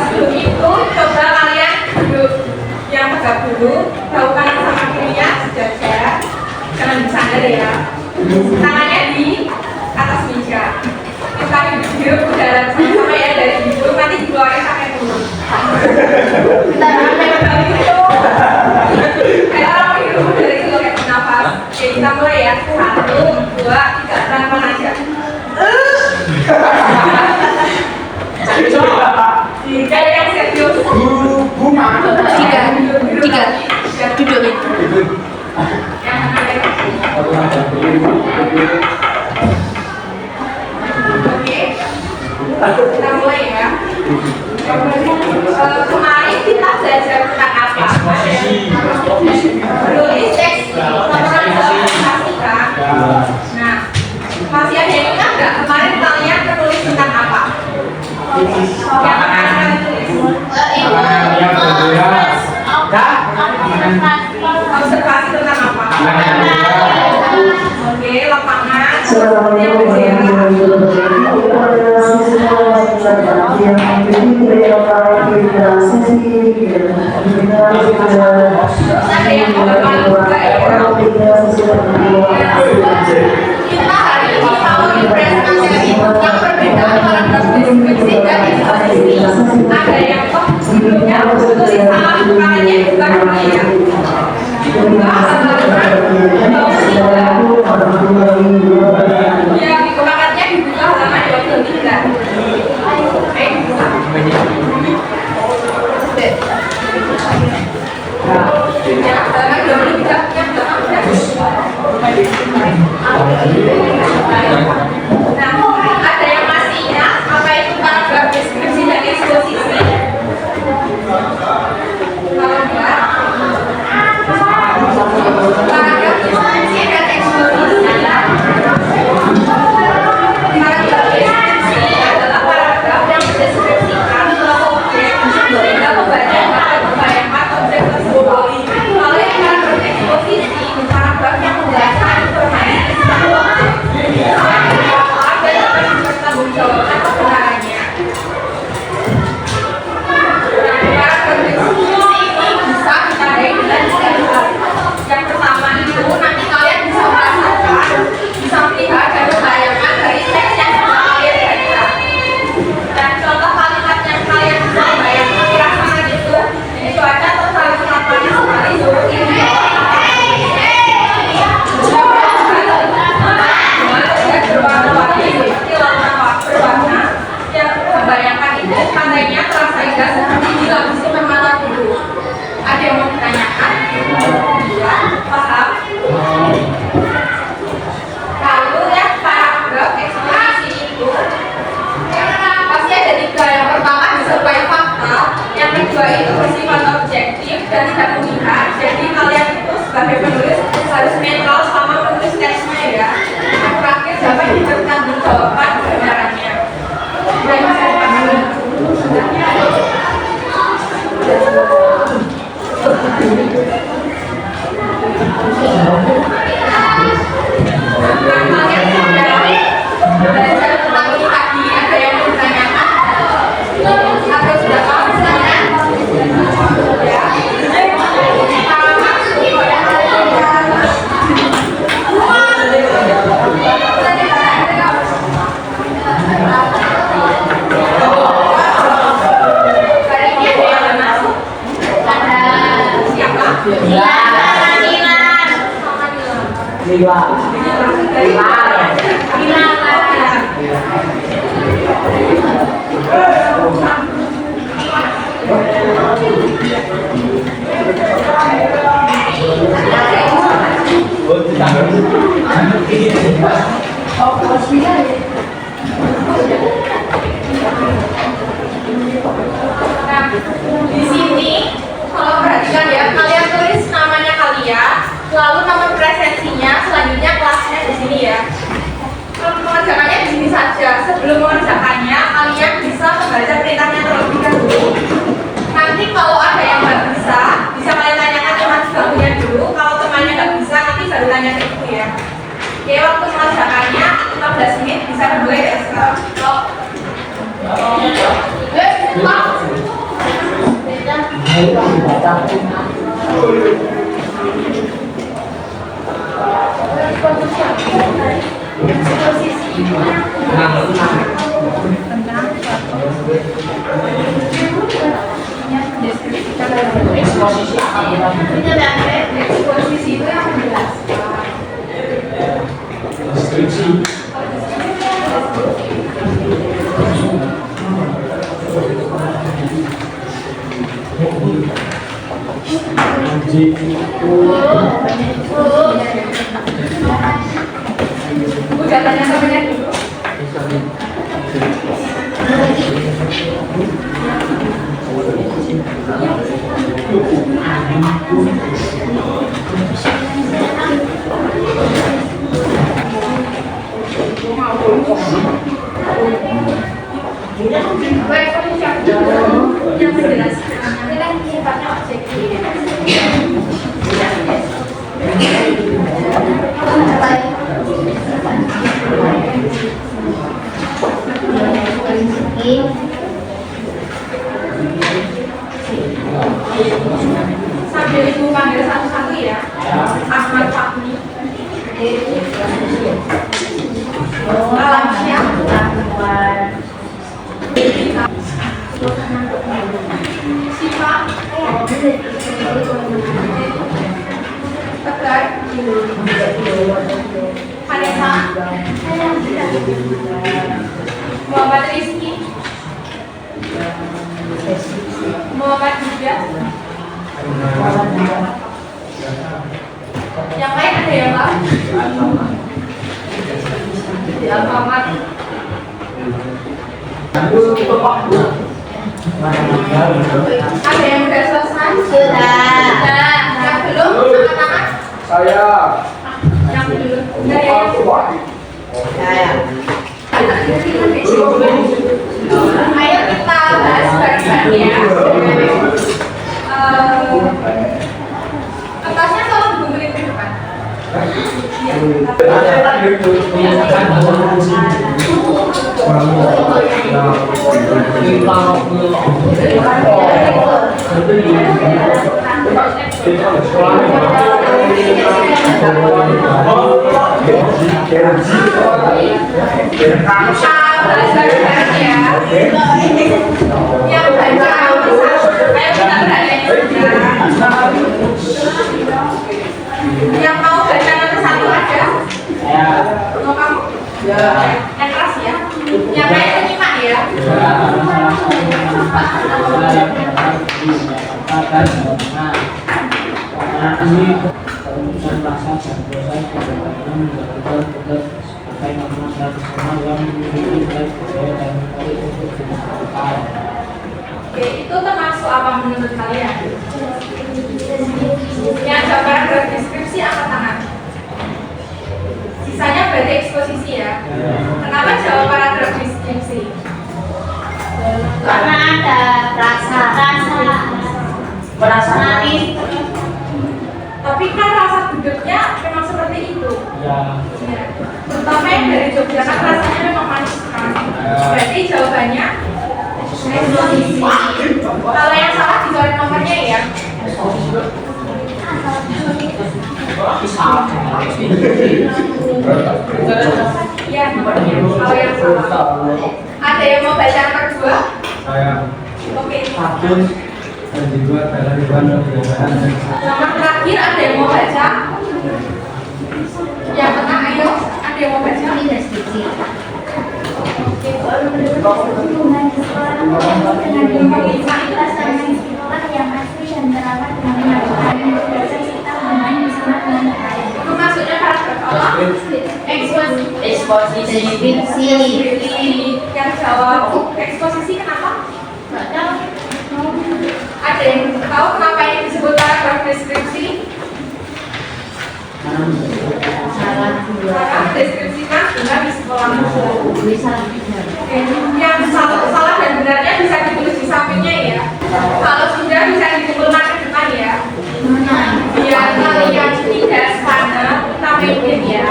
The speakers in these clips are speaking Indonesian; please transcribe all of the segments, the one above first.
Sebelum itu coba kalian duduk yang tegak dulu, jauh kanan sama kirinya sejajar, jangan bersandar ya. Tangannya di atas meja. Kita hidup udara sama-sama ya dari hidung, nanti dikeluarin pakai mulut. Kita jangan itu. Kayak orang hidup dari itu kayak bernafas. Oke, kita mulai ya. 1, 2, 3, pelan-pelan aja. Tiga yang serius. Tiga. Duduk. Yang mana ya? Oke. Kita mulai ya. Kemarin kita belajar tentang apa? Tulis teks. Nah, masih ada yang ingat nggak? Kemarin kalian menulis tentang apa? Yang akan kalian tulis? Observasi tentang apa? Oke, lapangan. Yang berjalan. Ada yang berbalu juga ya. Kita hari ini mau mempresentasikan yang perbedaan paragraf deskripsi dan eksposisi. Ada yang kok sebelumnya tulis sama bukannya juga dulu ya. Ya, dikepakatnya dibuka halaman 23. Nah, ada yang masih ingat apa itu paragraf deskripsi dan eksposisi? Kalau enggak, paragraf deskripsi dan eksposisi adalah paragraf yang mendeskripsikan suatu objek sehingga pembaca dapat membayangkan objek tersebut. Kalau yang paragraf eksposisi, paragraf yang menjelaskan informasi tentang objek dan dapat dipertanggungjawabkan kebenarannya. Paragraf deskripsi ini bisa ditandai dengan 3 hal. Yang pertama itu nanti kalian bisa merasakan, bisa melihat dan membayangkan dari teks yang kalian baca. Dan contoh kalimat yang kalian bisa bayangkan rasakan itu ada tersalur lapangan sekali seperti ini. Berwarna-warni seperti laut berwarna yang membayangkan itu pantainya terasa indah seperti di laut mata biru. Ada yang mau ditanyakan? Ya, paham? Lalu ya paragraf eksposisi itu pasti ada 3. Yang pertama disertai fakta, yang kedua itu bersifat objektif dan tidak memihak. Jadi kalian itu sebagai penulis harus netral sama menulis teksnya ya. Yang terakhir dapat dipertanggungjawabkan kebenarannya. Dan bisa dipahami. Kalian sudah belajar tentang ini tadi, ada yang mau ditanyakan? Atau sudah paham semuanya? Ya. Di sini kalau perhatikan ya, kalian tulis namanya kalian, lalu nama presensinya, selanjutnya kelasnya di sini ya. Mengerjakannya di sini saja. Sebelum mengerjakannya, kalian bisa membaca perintahnya terlebih dahulu. Nanti kalau ada yang nggak bisa kalian tanyakan teman sebelumnya dulu. Kalau temannya nggak bisa, nanti baru tanya ke ibu ya. Oke, waktu mengerjakannya Bisa dimulai ya sekarang. Eksposisi itu yang menjelaskan. Udah tanya temennya dulu. Baik, kamu siap yang menjelaskan. Ini kan sifatnya objektif. Sambil ibu panggil satu-satu ya. Ahmad Fahmi. Alamnya. Siva. Tegar. Vanessa. Muhammad Rizky. Muhammad Yuda. Yang lain ada ya Pak? Ya Muhammad. Ada yang sudah selesai? Sudah. Yang belum angkat tangan? Saya. Yang belum. Dari yang Saya. Ayo kita bahas bareng-bareng ya. Kertasnya tolong dikumpulin ke depan. Yang baca yang mau baca nomor 1 ada? Mau kamu? Yang keras ya? Yang lain menyimak ya? Oke, itu termasuk apa menurut kalian? Yang ada paragraf deskripsi angkat tangan. Sisanya berarti eksposisi ya. Kenapa jawab paragraf deskripsi? Karena ada rasa Tapi kan rasa gudegnya memang seperti itu. Ya. Ya. Terutama yang dari Jogja kan rasanya memang manis sekali. Berarti jawabannya eksposisi. Kalau yang salah dicoret nomornya ya. Ya, nomornya. Kalau yang salah. Ada yang mau baca nomor 2? Saya. Oke. Satu dan juga adalah Ridwan dan Kejagaan. Nomor terakhir ada yang mau baca? Yang tengah ayo, ada yang mau baca? Itu maksudnya paragraf apa? Eksposisi. Yang jawab eksposisi kenapa? Ada yang tahu kenapa ini disebut paragraf deskripsi? Karena deskripsikan benar di sekolah. Yang salah dan benarnya bisa ditulis di sampingnya ya. Kalau sudah bisa dikumpulkan ke depan ya. Biar kalian tidak sana tampilin ya.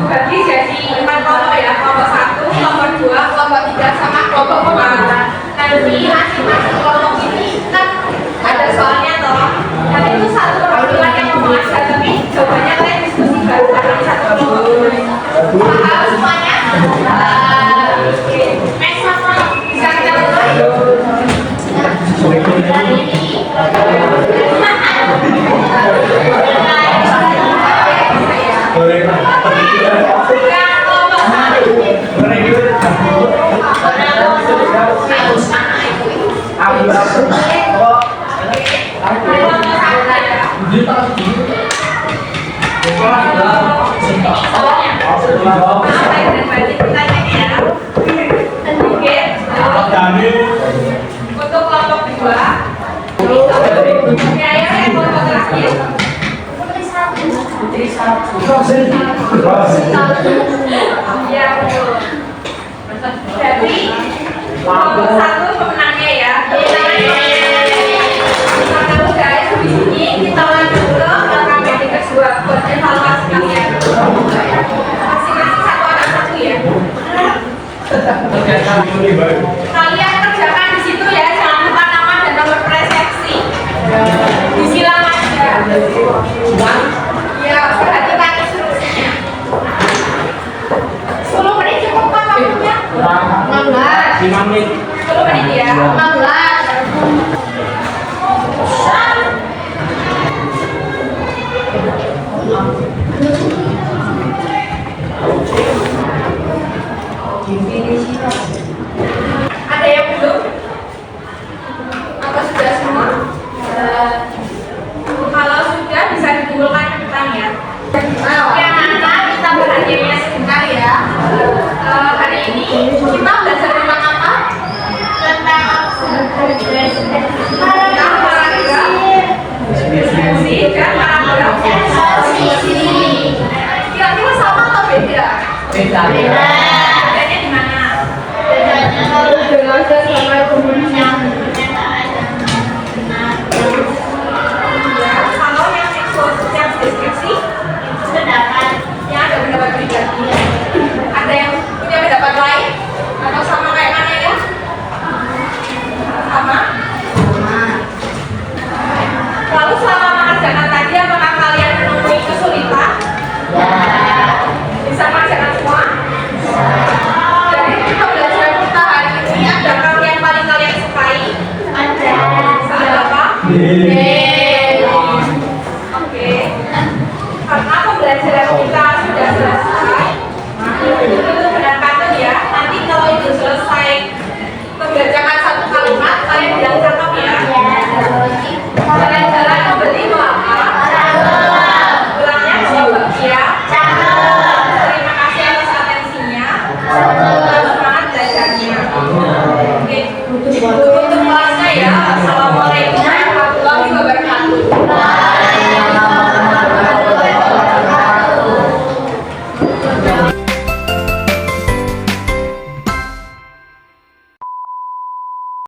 dibagi jadi 4 kelompok ya, kelompok 1, kelompok 2, kelompok 3, sama kelompok 4. Nanti masing-masing kelompok ini kan ada soalnya toh. Nanti itu satu perwakilan yang ngomong aja, tapi jawabannya kalian diskusi baru dari satu kelompok. Paham semuanya? Oke. Next sama bisa kita mulai. Untuk kelompok 2, ya yang kelompok terakhir. Ya betul. Jadi kelompok 1 pemenangnya ya. Kamu guys di sini kita lanjut ke KKP kedua buat evaluasi kalian. Masing-masing satu anak satu ya. Kalian kerjakan di situ ya, jangan lupa nama dan nomor preseksi. Disilang aja. Ya, perhatikan instruksinya. 10 menit cukup kan waktunya? 15. 5 menit. 10 menit ya. 15. Ada yang belum? Apa sudah semua? Kalau sudah bisa dikumpulkan cepetan ya. Yang mana kita berhadiahnya sebentar ya. Hari ini kita belajar tentang apa? Tentang olahraga, diskusi dan paragraf. Kira-kira sama atau beda? Beda.